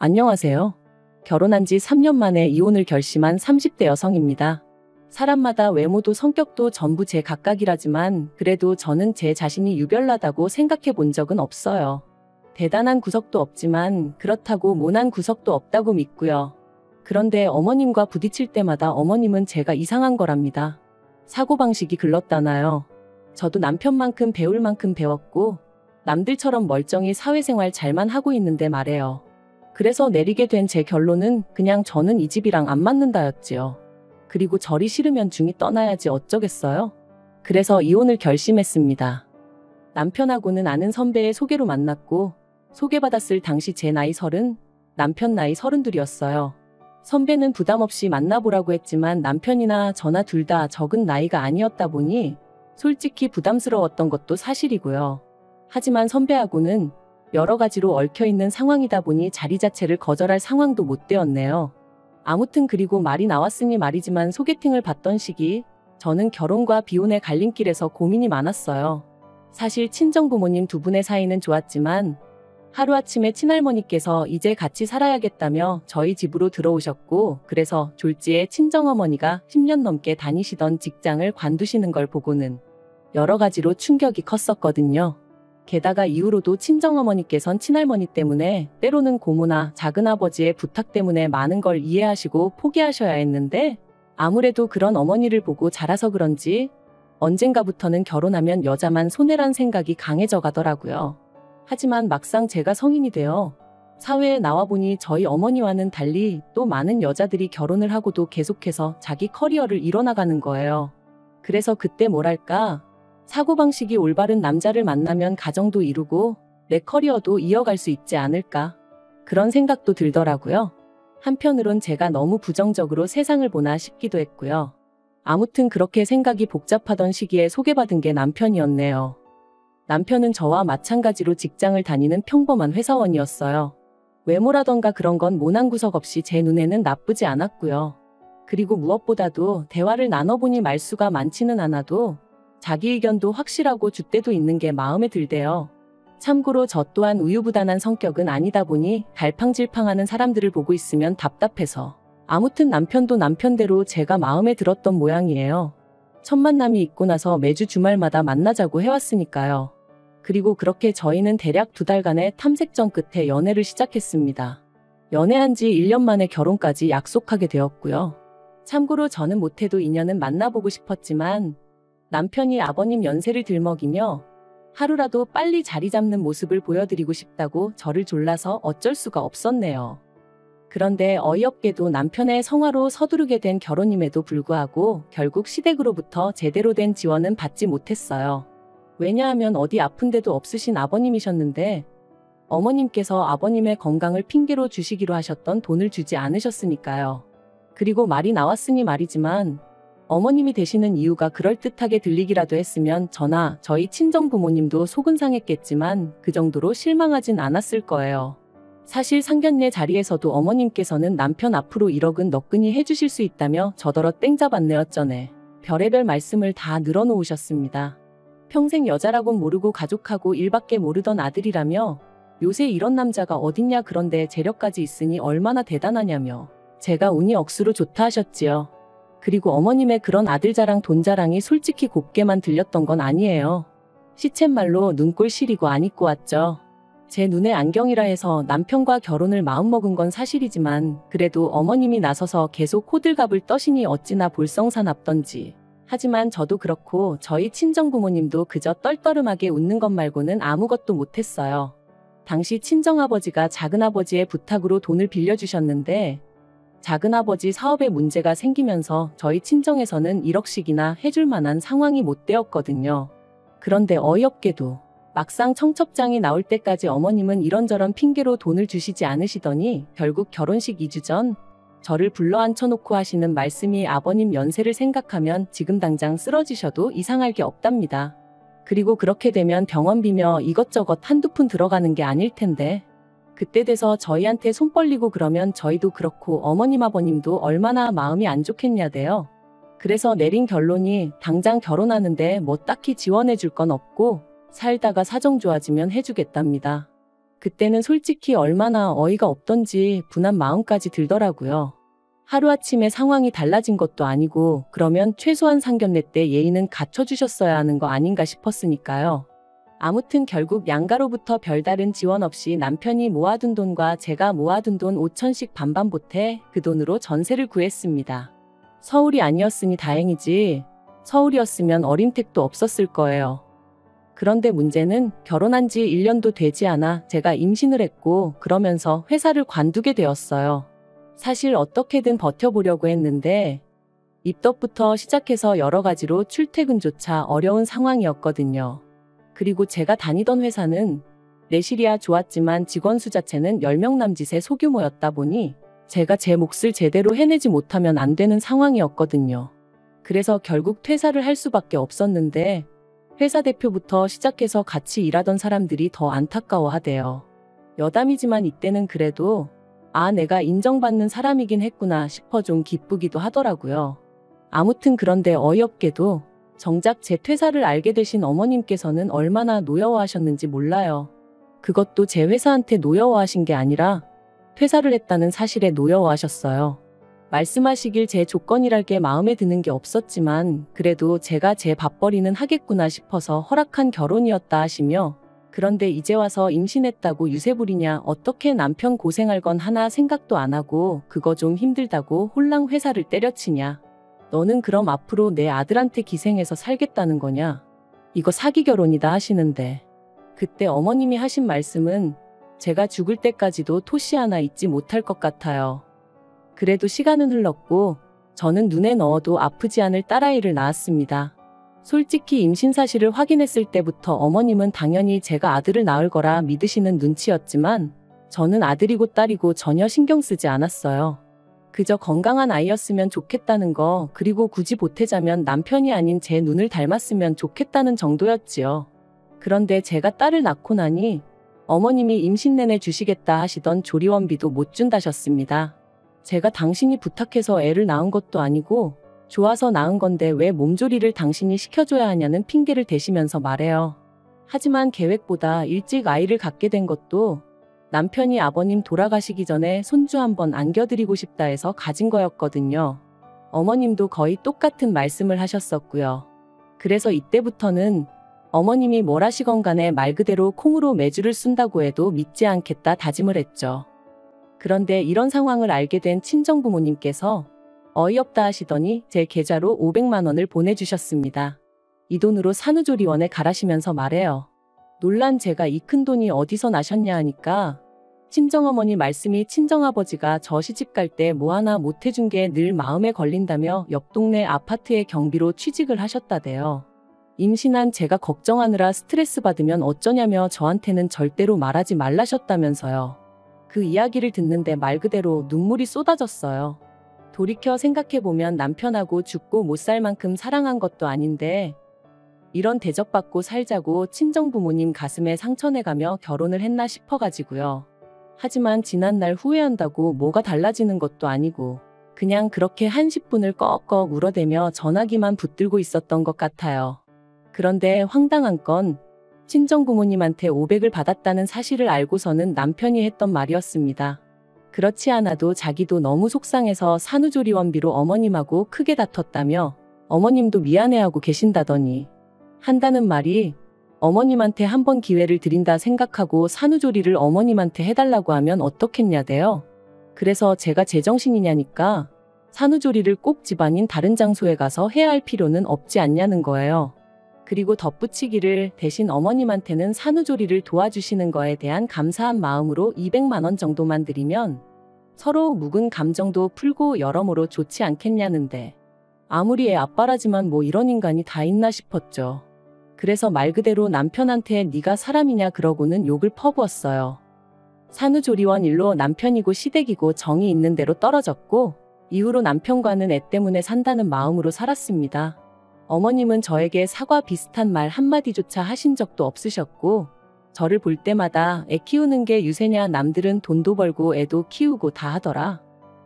안녕하세요. 결혼한 지 3년 만에 이혼을 결심한 30대 여성입니다. 사람마다 외모도 성격도 전부 제 각각이라지만 그래도 저는 제 자신이 유별나다고 생각해 본 적은 없어요. 대단한 구석도 없지만 그렇다고 모난 구석도 없다고 믿고요. 그런데 어머님과 부딪힐 때마다 어머님은 제가 이상한 거랍니다. 사고방식이 글렀다나요. 저도 남편만큼 배울 만큼 배웠고 남들처럼 멀쩡히 사회생활 잘만 하고 있는데 말해요. 그래서 내리게 된 제 결론은 그냥 저는 이 집이랑 안 맞는다였지요. 그리고 저리 싫으면 중이 떠나야지 어쩌겠어요? 그래서 이혼을 결심했습니다. 남편하고는 아는 선배의 소개로 만났고 소개받았을 당시 제 나이 30, 남편 나이 32이었어요. 선배는 부담 없이 만나보라고 했지만 남편이나 저나 둘 다 적은 나이가 아니었다 보니 솔직히 부담스러웠던 것도 사실이고요. 하지만 선배하고는 여러 가지로 얽혀있는 상황이다 보니 자리 자체를 거절할 상황도 못 되었네요. 아무튼 그리고 말이 나왔으니 말이지만 소개팅을 받던 시기 저는 결혼과 비혼의 갈림길에서 고민이 많았어요. 사실 친정부모님 두 분의 사이는 좋았지만 하루아침에 친할머니께서 이제 같이 살아야겠다며 저희 집으로 들어오셨고 그래서 졸지에 친정어머니가 10년 넘게 다니시던 직장을 관두시는 걸 보고는 여러 가지로 충격이 컸었거든요. 게다가 이후로도 친정어머니께선 친할머니 때문에 때로는 고모나 작은아버지의 부탁 때문에 많은 걸 이해하시고 포기하셔야 했는데 아무래도 그런 어머니를 보고 자라서 그런지 언젠가부터는 결혼하면 여자만 손해란 생각이 강해져 가더라고요. 하지만 막상 제가 성인이 되어 사회에 나와보니 저희 어머니와는 달리 또 많은 여자들이 결혼을 하고도 계속해서 자기 커리어를 이뤄나가는 거예요. 그래서 그때 뭐랄까 사고방식이 올바른 남자를 만나면 가정도 이루고 내 커리어도 이어갈 수 있지 않을까 그런 생각도 들더라고요. 한편으론 제가 너무 부정적으로 세상을 보나 싶기도 했고요. 아무튼 그렇게 생각이 복잡하던 시기에 소개받은 게 남편이었네요. 남편은 저와 마찬가지로 직장을 다니는 평범한 회사원이었어요. 외모라던가 그런 건 모난 구석 없이 제 눈에는 나쁘지 않았고요. 그리고 무엇보다도 대화를 나눠보니 말수가 많지는 않아도 자기 의견도 확실하고 줏대도 있는 게 마음에 들대요. 참고로 저 또한 우유부단한 성격은 아니다 보니 갈팡질팡하는 사람들을 보고 있으면 답답해서 아무튼 남편도 남편대로 제가 마음에 들었던 모양이에요. 첫 만남이 있고 나서 매주 주말마다 만나자고 해왔으니까요. 그리고 그렇게 저희는 대략 2달간의 탐색전 끝에 연애를 시작했습니다. 연애한 지 1년 만에 결혼까지 약속하게 되었고요. 참고로 저는 못해도 인연은 만나보고 싶었지만 남편이 아버님 연세를 들먹이며 하루라도 빨리 자리 잡는 모습을 보여드리고 싶다고 저를 졸라서 어쩔 수가 없었네요. 그런데 어이없게도 남편의 성화로 서두르게 된 결혼임에도 불구하고 결국 시댁으로부터 제대로 된 지원은 받지 못했어요. 왜냐하면 어디 아픈 데도 없으신 아버님이셨는데 어머님께서 아버님의 건강을 핑계로 주시기로 하셨던 돈을 주지 않으셨으니까요. 그리고 말이 나왔으니 말이지만 어머님이 되시는 이유가 그럴듯하게 들리기라도 했으면 저나 저희 친정부모님도 속은 상했겠지만 그 정도로 실망하진 않았을 거예요. 사실 상견례 자리에서도 어머님께서는 남편 앞으로 1억은 너끈히 해주실 수 있다며 저더러 땡잡았네 어쩌네 별의별 말씀을 다 늘어놓으셨습니다. 평생 여자라곤 모르고 가족하고 일밖에 모르던 아들이라며 요새 이런 남자가 어딨냐 그런데 재력까지 있으니 얼마나 대단하냐며 제가 운이 억수로 좋다 하셨지요. 그리고 어머님의 그런 아들 자랑 돈 자랑이 솔직히 곱게만 들렸던 건 아니에요. 시쳇말로 눈꼴 시리고 안 입고 왔죠. 제 눈에 안경이라 해서 남편과 결혼을 마음먹은 건 사실이지만 그래도 어머님이 나서서 계속 호들갑을 떠시니 어찌나 볼썽사납던지. 하지만 저도 그렇고 저희 친정부모님도 그저 떨떠름하게 웃는 것 말고는 아무것도 못했어요. 당시 친정아버지가 작은아버지의 부탁으로 돈을 빌려주셨는데 작은아버지 사업에 문제가 생기면서 저희 친정에서는 1억씩이나 해줄 만한 상황이 못 되었거든요. 그런데 어이없게도 막상 청첩장이 나올 때까지 어머님은 이런저런 핑계로 돈을 주시지 않으시더니 결국 결혼식 2주 전 저를 불러 앉혀놓고 하시는 말씀이 아버님 연세를 생각하면 지금 당장 쓰러지셔도 이상할 게 없답니다. 그리고 그렇게 되면 병원비며 이것저것 한두 푼 들어가는 게 아닐 텐데 그때 돼서 저희한테 손 벌리고 그러면 저희도 그렇고 어머님 아버님도 얼마나 마음이 안 좋겠냐대요. 그래서 내린 결론이 당장 결혼하는데 뭐 딱히 지원해 줄 건 없고 살다가 사정 좋아지면 해주겠답니다. 그때는 솔직히 얼마나 어이가 없던지 분한 마음까지 들더라고요. 하루아침에 상황이 달라진 것도 아니고 그러면 최소한 상견례 때 예의는 갖춰주셨어야 하는 거 아닌가 싶었으니까요. 아무튼 결국 양가로부터 별다른 지원 없이 남편이 모아둔 돈과 제가 모아둔 돈 5천씩 반반 보태 그 돈으로 전세를 구했습니다. 서울이 아니었으니 다행이지 서울이었으면 어림택도 없었을 거예요. 그런데 문제는 결혼한 지 1년도 되지 않아 제가 임신을 했고 그러면서 회사를 관두게 되었어요. 사실 어떻게든 버텨보려고 했는데 입덧부터 시작해서 여러 가지로 출퇴근조차 어려운 상황이었거든요. 그리고 제가 다니던 회사는 내실이야 좋았지만 직원 수 자체는 10명 남짓의 소규모였다 보니 제가 제 몫을 제대로 해내지 못하면 안 되는 상황이었거든요. 그래서 결국 퇴사를 할 수밖에 없었는데 회사 대표부터 시작해서 같이 일하던 사람들이 더 안타까워하대요. 여담이지만 이때는 그래도 내가 인정받는 사람이긴 했구나 싶어 좀 기쁘기도 하더라고요. 아무튼 그런데 어이없게도 정작 제 퇴사를 알게 되신 어머님께서는 얼마나 노여워하셨는지 몰라요. 그것도 제 회사한테 노여워하신 게 아니라 퇴사를 했다는 사실에 노여워하셨어요. 말씀하시길 제 조건이랄 게 마음에 드는 게 없었지만 그래도 제가 제 밥벌이는 하겠구나 싶어서 허락한 결혼이었다 하시며 그런데 이제 와서 임신했다고 유세 부리냐 어떻게 남편 고생할 건 하나 생각도 안 하고 그거 좀 힘들다고 홀랑 회사를 때려치냐. 너는 그럼 앞으로 내 아들한테 기생해서 살겠다는 거냐? 이거 사기 결혼이다 하시는데 그때 어머님이 하신 말씀은 제가 죽을 때까지도 토시 하나 잊지 못할 것 같아요. 그래도 시간은 흘렀고 저는 눈에 넣어도 아프지 않을 딸아이를 낳았습니다. 솔직히 임신 사실을 확인했을 때부터 어머님은 당연히 제가 아들을 낳을 거라 믿으시는 눈치였지만 저는 아들이고 딸이고 전혀 신경 쓰지 않았어요. 그저 건강한 아이였으면 좋겠다는 거 그리고 굳이 보태자면 남편이 아닌 제 눈을 닮았으면 좋겠다는 정도였지요. 그런데 제가 딸을 낳고 나니 어머님이 임신 내내 주시겠다 하시던 조리원비도 못 준다셨습니다. 제가 당신이 부탁해서 애를 낳은 것도 아니고 좋아서 낳은 건데 왜 몸조리를 당신이 시켜줘야 하냐는 핑계를 대시면서 말해요. 하지만 계획보다 일찍 아이를 갖게 된 것도 남편이 아버님 돌아가시기 전에 손주 한번 안겨드리고 싶다 해서 가진 거였거든요. 어머님도 거의 똑같은 말씀을 하셨었고요. 그래서 이때부터는 어머님이 뭘 하시건 간에 말 그대로 콩으로 매주를 쓴다고 해도 믿지 않겠다 다짐을 했죠. 그런데 이런 상황을 알게 된 친정부모님께서 어이없다 하시더니 제 계좌로 500만 원을 보내주셨습니다. 이 돈으로 산후조리원에 가라시면서 말해요. 놀란 제가 이 큰 돈이 어디서 나셨냐 하니까 친정어머니 말씀이 친정아버지가 저 시집갈 때 뭐 하나 못해준 게 늘 마음에 걸린다며 옆 동네 아파트의 경비로 취직을 하셨다대요. 임신한 제가 걱정하느라 스트레스 받으면 어쩌냐며 저한테는 절대로 말하지 말라셨다면서요. 그 이야기를 듣는데 말 그대로 눈물이 쏟아졌어요. 돌이켜 생각해보면 남편하고 죽고 못 살 만큼 사랑한 것도 아닌데 이런 대접받고 살자고 친정부모님 가슴에 상처내가며 결혼을 했나 싶어가지고요. 하지만 지난날 후회한다고 뭐가 달라지는 것도 아니고 그냥 그렇게 한 10분을 꺽꺽 울어대며 전화기만 붙들고 있었던 것 같아요. 그런데 황당한 건 친정부모님한테 500을 받았다는 사실을 알고서는 남편이 했던 말이었습니다. 그렇지 않아도 자기도 너무 속상해서 산후조리원비로 어머님하고 크게 다퉜다며 어머님도 미안해하고 계신다더니 한다는 말이 어머님한테 한 번 기회를 드린다 생각하고 산후조리를 어머님한테 해달라고 하면 어떻겠냐대요. 그래서 제가 제정신이냐니까 산후조리를 꼭 집안인 다른 장소에 가서 해야 할 필요는 없지 않냐는 거예요. 그리고 덧붙이기를 대신 어머님한테는 산후조리를 도와주시는 거에 대한 감사한 마음으로 200만 원 정도만 드리면 서로 묵은 감정도 풀고 여러모로 좋지 않겠냐는데 아무리 애 아빠라지만 뭐 이런 인간이 다 있나 싶었죠. 그래서 말 그대로 남편한테 네가 사람이냐 그러고는 욕을 퍼부었어요. 산후조리원 일로 남편이고 시댁이고 정이 있는 대로 떨어졌고 이후로 남편과는 애 때문에 산다는 마음으로 살았습니다. 어머님은 저에게 사과 비슷한 말 한마디조차 하신 적도 없으셨고 저를 볼 때마다 애 키우는 게 유세냐 남들은 돈도 벌고 애도 키우고 다 하더라.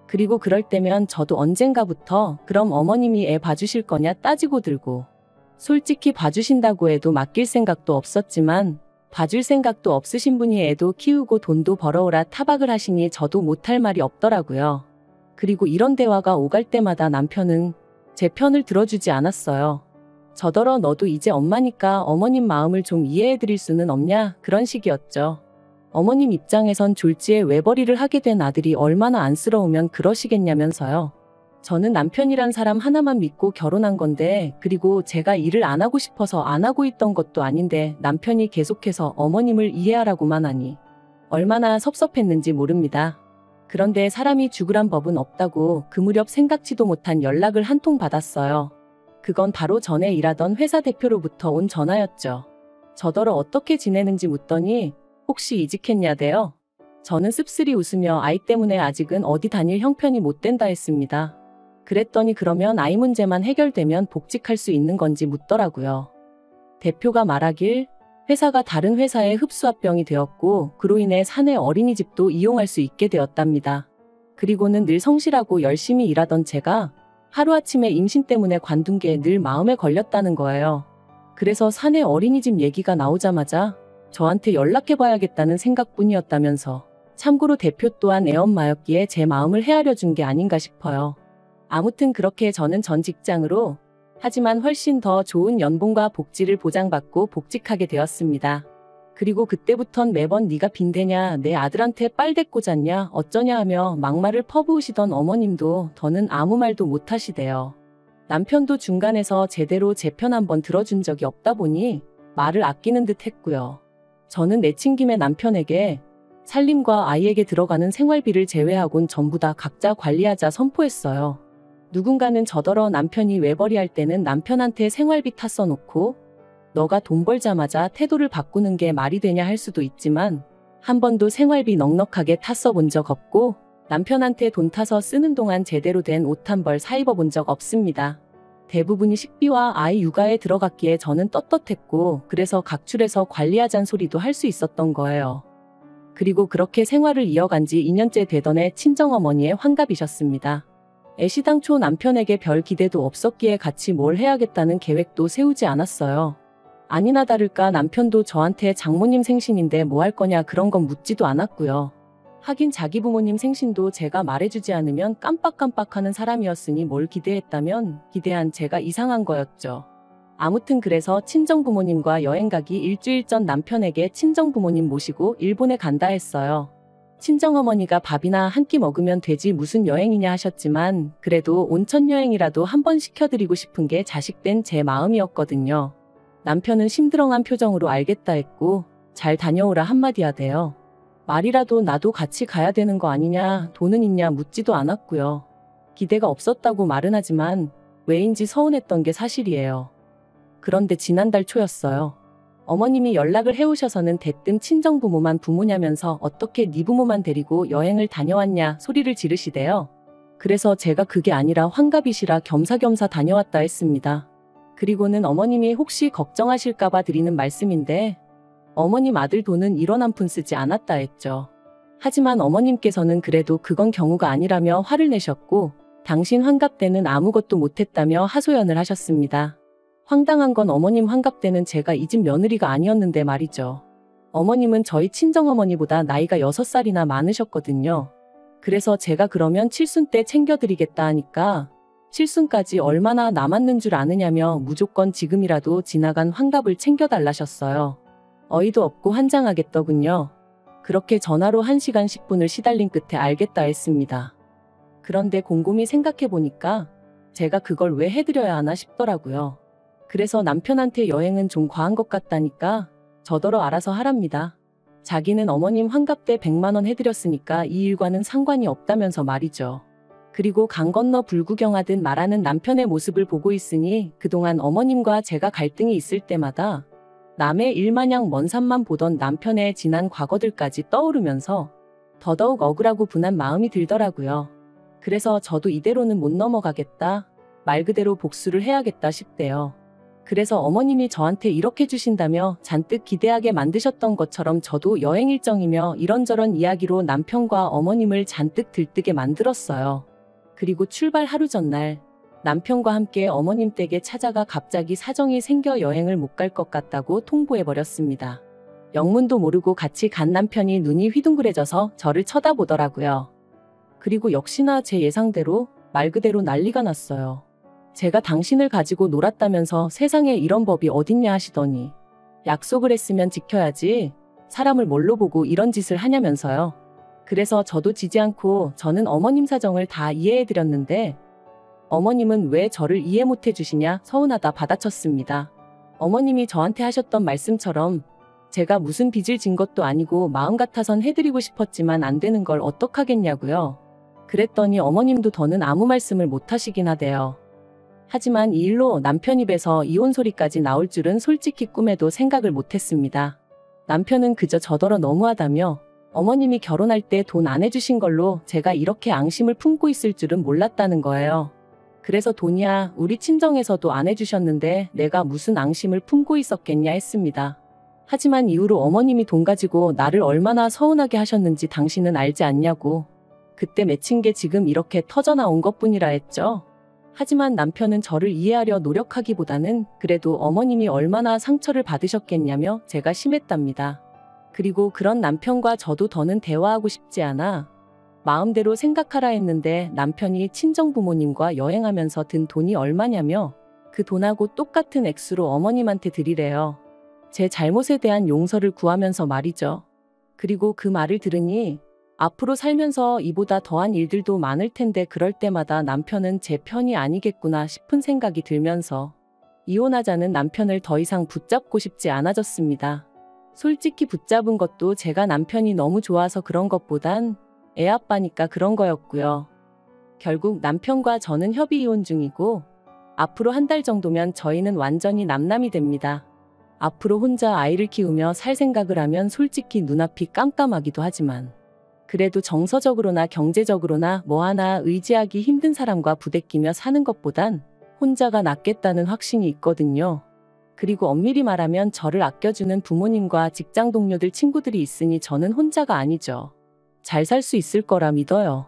그리고 그럴 때면 저도 언젠가부터 그럼 어머님이 애 봐주실 거냐 따지고 들고 솔직히 봐주신다고 해도 맡길 생각도 없었지만 봐줄 생각도 없으신 분이 애도 키우고 돈도 벌어오라 타박을 하시니 저도 못할 말이 없더라고요. 그리고 이런 대화가 오갈 때마다 남편은 제 편을 들어주지 않았어요. 저더러 너도 이제 엄마니까 어머님 마음을 좀 이해해드릴 수는 없냐 그런 식이었죠. 어머님 입장에선 졸지에 외벌이를 하게 된 아들이 얼마나 안쓰러우면 그러시겠냐면서요. 저는 남편이란 사람 하나만 믿고 결혼한 건데, 그리고 제가 일을 안 하고 싶어서 안 하고 있던 것도 아닌데 남편이 계속해서 어머님을 이해하라고만 하니 얼마나 섭섭했는지 모릅니다. 그런데 사람이 죽으란 법은 없다고 그 무렵 생각지도 못한 연락을 한 통 받았어요. 그건 바로 전에 일하던 회사 대표로부터 온 전화였죠. 저더러 어떻게 지내는지 묻더니 혹시 이직했냐대요. 저는 씁쓸히 웃으며 아이 때문에 아직은 어디 다닐 형편이 못 된다 했습니다. 그랬더니 그러면 아이 문제만 해결되면 복직할 수 있는 건지 묻더라고요. 대표가 말하길 회사가 다른 회사에 흡수합병이 되었고 그로 인해 사내 어린이집도 이용할 수 있게 되었답니다. 그리고는 늘 성실하고 열심히 일하던 제가 하루아침에 임신 때문에 관둔 게 늘 마음에 걸렸다는 거예요. 그래서 사내 어린이집 얘기가 나오자마자 저한테 연락해봐야겠다는 생각뿐이었다면서, 참고로 대표 또한 애엄마였기에 제 마음을 헤아려 준 게 아닌가 싶어요. 아무튼 그렇게 저는 전 직장으로, 하지만 훨씬 더 좋은 연봉과 복지를 보장받고 복직하게 되었습니다. 그리고 그때부턴 매번 네가 빈대냐, 내 아들한테 빨대 꽂았냐, 어쩌냐 하며 막말을 퍼부으시던 어머님도 더는 아무 말도 못하시대요. 남편도 중간에서 제대로 제 편 한번 들어준 적이 없다 보니 말을 아끼는 듯 했고요. 저는 내친 김에 남편에게 살림과 아이에게 들어가는 생활비를 제외하곤 전부 다 각자 관리하자 선포했어요. 누군가는 저더러 남편이 외벌이할 때는 남편한테 생활비 다 써놓고 너가 돈 벌자마자 태도를 바꾸는 게 말이 되냐 할 수도 있지만, 한 번도 생활비 넉넉하게 타 써본 적 없고 남편한테 돈 타서 쓰는 동안 제대로 된 옷 한 벌 사 입어본 적 없습니다. 대부분이 식비와 아이 육아에 들어갔기에 저는 떳떳했고, 그래서 각출해서 관리하잔 소리도 할 수 있었던 거예요. 그리고 그렇게 생활을 이어간 지 2년째 되던 해 친정어머니의 환갑이셨습니다. 애시당초 남편에게 별 기대도 없었기에 같이 뭘 해야겠다는 계획도 세우지 않았어요. 아니나 다를까 남편도 저한테 장모님 생신인데 뭐 할 거냐 그런 건 묻지도 않았고요. 하긴 자기 부모님 생신도 제가 말해주지 않으면 깜빡깜빡하는 사람이었으니 뭘 기대했다면 기대한 제가 이상한 거였죠. 아무튼 그래서 친정부모님과 여행 가기 일주일 전 남편에게 친정부모님 모시고 일본에 간다 했어요. 친정어머니가 밥이나 한 끼 먹으면 되지 무슨 여행이냐 하셨지만, 그래도 온천 여행이라도 한번 시켜드리고 싶은 게 자식된 제 마음이었거든요. 남편은 심드렁한 표정으로 알겠다 했고 잘 다녀오라 한마디 하대요. 말이라도 나도 같이 가야 되는 거 아니냐, 돈은 있냐 묻지도 않았고요. 기대가 없었다고 말은 하지만 왜인지 서운했던 게 사실이에요. 그런데 지난달 초였어요. 어머님이 연락을 해오셔서는 대뜸 친정부모만 부모냐면서 어떻게 네 부모만 데리고 여행을 다녀왔냐 소리를 지르시대요. 그래서 제가 그게 아니라 환갑이시라 겸사겸사 다녀왔다 했습니다. 그리고는 어머님이 혹시 걱정하실까봐 드리는 말씀인데, 어머님 아들 돈은 1원 한 푼 쓰지 않았다 했죠. 하지만 어머님께서는 그래도 그건 경우가 아니라며 화를 내셨고, 당신 환갑 때는 아무것도 못했다며 하소연을 하셨습니다. 황당한 건 어머님 환갑 때는 제가 이 집 며느리가 아니었는데 말이죠. 어머님은 저희 친정어머니보다 나이가 6살이나 많으셨거든요. 그래서 제가 그러면 칠순 때 챙겨드리겠다 하니까 칠순까지 얼마나 남았는 줄 아느냐며 무조건 지금이라도 지나간 환갑을 챙겨달라셨어요. 어이도 없고 환장하겠더군요. 그렇게 전화로 1시간 10분을 시달린 끝에 알겠다 했습니다. 그런데 곰곰이 생각해보니까 제가 그걸 왜 해드려야 하나 싶더라고요. 그래서 남편한테 여행은 좀 과한 것 같다니까 저더러 알아서 하랍니다. 자기는 어머님 환갑 때 100만 원 해드렸으니까 이 일과는 상관이 없다면서 말이죠. 그리고 강 건너 불구경하듯 말하는 남편의 모습을 보고 있으니 그동안 어머님과 제가 갈등이 있을 때마다 남의 일마냥 먼 산만 보던 남편의 지난 과거들까지 떠오르면서 더더욱 억울하고 분한 마음이 들더라고요. 그래서 저도 이대로는 못 넘어가겠다, 말 그대로 복수를 해야겠다 싶대요. 그래서 어머님이 저한테 이렇게 주신다며 잔뜩 기대하게 만드셨던 것처럼 저도 여행 일정이며 이런저런 이야기로 남편과 어머님을 잔뜩 들뜨게 만들었어요. 그리고 출발 하루 전날 남편과 함께 어머님 댁에 찾아가 갑자기 사정이 생겨 여행을 못 갈 것 같다고 통보해버렸습니다. 영문도 모르고 같이 간 남편이 눈이 휘둥그레져서 저를 쳐다보더라고요. 그리고 역시나 제 예상대로 말 그대로 난리가 났어요. 제가 당신을 가지고 놀았다면서 세상에 이런 법이 어딨냐 하시더니 약속을 했으면 지켜야지 사람을 뭘로 보고 이런 짓을 하냐면서요. 그래서 저도 지지 않고 저는 어머님 사정을 다 이해해드렸는데 어머님은 왜 저를 이해 못 해주시냐 서운하다 받아쳤습니다. 어머님이 저한테 하셨던 말씀처럼 제가 무슨 빚을 진 것도 아니고 마음 같아선 해드리고 싶었지만 안 되는 걸 어떡하겠냐고요. 그랬더니 어머님도 더는 아무 말씀을 못 하시긴 하대요. 하지만 이 일로 남편 입에서 이혼 소리까지 나올 줄은 솔직히 꿈에도 생각을 못했습니다. 남편은 그저 저더러 너무하다며 어머님이 결혼할 때 돈 안 해주신 걸로 제가 이렇게 앙심을 품고 있을 줄은 몰랐다는 거예요. 그래서 돈이야 우리 친정에서도 안 해주셨는데 내가 무슨 앙심을 품고 있었겠냐 했습니다. 하지만 이후로 어머님이 돈 가지고 나를 얼마나 서운하게 하셨는지 당신은 알지 않냐고. 그때 맺힌 게 지금 이렇게 터져나온 것뿐이라 했죠. 하지만 남편은 저를 이해하려 노력하기보다는 그래도 어머님이 얼마나 상처를 받으셨겠냐며 제가 심했답니다. 그리고 그런 남편과 저도 더는 대화하고 싶지 않아 마음대로 생각하라 했는데 남편이 친정부모님과 여행하면서 든 돈이 얼마냐며 그 돈하고 똑같은 액수로 어머님한테 드리래요. 제 잘못에 대한 용서를 구하면서 말이죠. 그리고 그 말을 들으니 앞으로 살면서 이보다 더한 일들도 많을 텐데 그럴 때마다 남편은 제 편이 아니겠구나 싶은 생각이 들면서 이혼하자는 남편을 더 이상 붙잡고 싶지 않아졌습니다. 솔직히 붙잡은 것도 제가 남편이 너무 좋아서 그런 것보단 애 아빠니까 그런 거였고요. 결국 남편과 저는 협의 이혼 중이고 앞으로 한 달 정도면 저희는 완전히 남남이 됩니다. 앞으로 혼자 아이를 키우며 살 생각을 하면 솔직히 눈앞이 깜깜하기도 하지만 그래도 정서적으로나 경제적으로나 뭐 하나 의지하기 힘든 사람과 부대끼며 사는 것보단 혼자가 낫겠다는 확신이 있거든요. 그리고 엄밀히 말하면 저를 아껴주는 부모님과 직장 동료들 친구들이 있으니 저는 혼자가 아니죠. 잘 살 수 있을 거라 믿어요.